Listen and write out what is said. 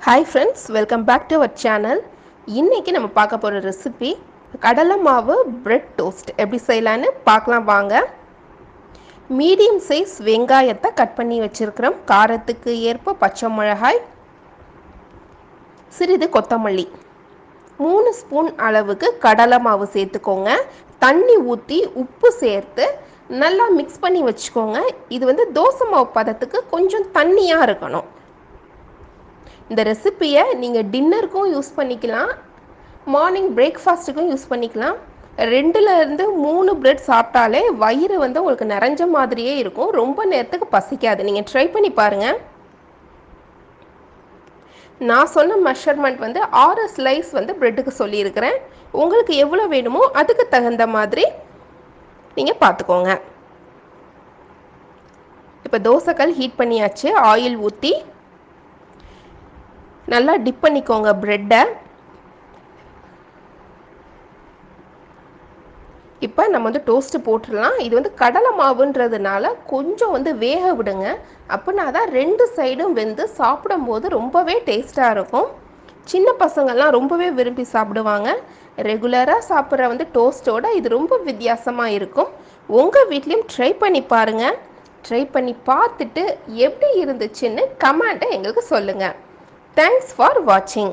Hi friends, welcome back to our channel. இன்றைக்கி நம்ம பார்க்க போகிற ரெசிபி கடலை மாவு பிரெட் டோஸ்ட் எப்படி செய்யலான்னு பார்க்கலாம் வாங்க. மீடியம் சைஸ் வெங்காயத்தை கட் பண்ணி வச்சுருக்கிறோம். காரத்துக்கு ஏற்ப பச்சை மிளகாய், சிறிது கொத்தமல்லி, 3 ஸ்பூன் அளவுக்கு கடலை மாவு சேர்த்துக்கோங்க. தண்ணி ஊற்றி உப்பு சேர்த்து நல்லா மிக்ஸ் பண்ணி வச்சுக்கோங்க. இது தோசை மாவு பதத்துக்கு கொஞ்சம் தண்ணியாக இருக்கணும். இந்த ரெசிப்பியை நீங்கள் டின்னருக்கும் யூஸ் பண்ணிக்கலாம், மார்னிங் பிரேக்ஃபாஸ்ட்டுக்கும் யூஸ் பண்ணிக்கலாம். 2லேருந்து 3 பிரெட் சாப்பிட்டாலே வயிறு உங்களுக்கு நிறைஞ்ச மாதிரியே இருக்கும். ரொம்ப நேரத்துக்கு பசிக்காது. நீங்கள் ட்ரை பண்ணி பாருங்கள். நான் சொன்ன மெஷர்மெண்ட் 6 ஸ்லைஸ் பிரெட்டுக்கு சொல்லியிருக்கிறேன். உங்களுக்கு எவ்வளோ வேணுமோ அதுக்கு தகுந்த மாதிரி நீங்கள் பார்த்துக்கோங்க. இப்போ தோசைக்கல் ஹீட் பண்ணியாச்சு. ஆயில் ஊற்றி நல்லா டிப் பண்ணிக்கோங்க ப்ரெட்டை. இப்போ நம்ம டோஸ்ட்டு போட்டுடலாம். இது கடலை மாவுன்றதுனால கொஞ்சம் வேக விடுங்க. அப்படின்னா தான் 2 சைடும் வெந்து சாப்பிடும்போது ரொம்பவே டேஸ்ட்டாக இருக்கும். சின்ன பசங்கள்லாம் ரொம்பவே விரும்பி சாப்பிடுவாங்க. ரெகுலராக சாப்பிட்ற டோஸ்ட்டோட இது ரொம்ப வித்தியாசமாக இருக்கும். உங்கள் வீட்லேயும் ட்ரை பண்ணி பாருங்கள். ட்ரை பண்ணி பார்த்துட்டு எப்படி இருந்துச்சுன்னு கமெண்ட்டை எங்களுக்கு சொல்லுங்கள். தேங்க்ஸ் ஃபார் வாட்சிங்.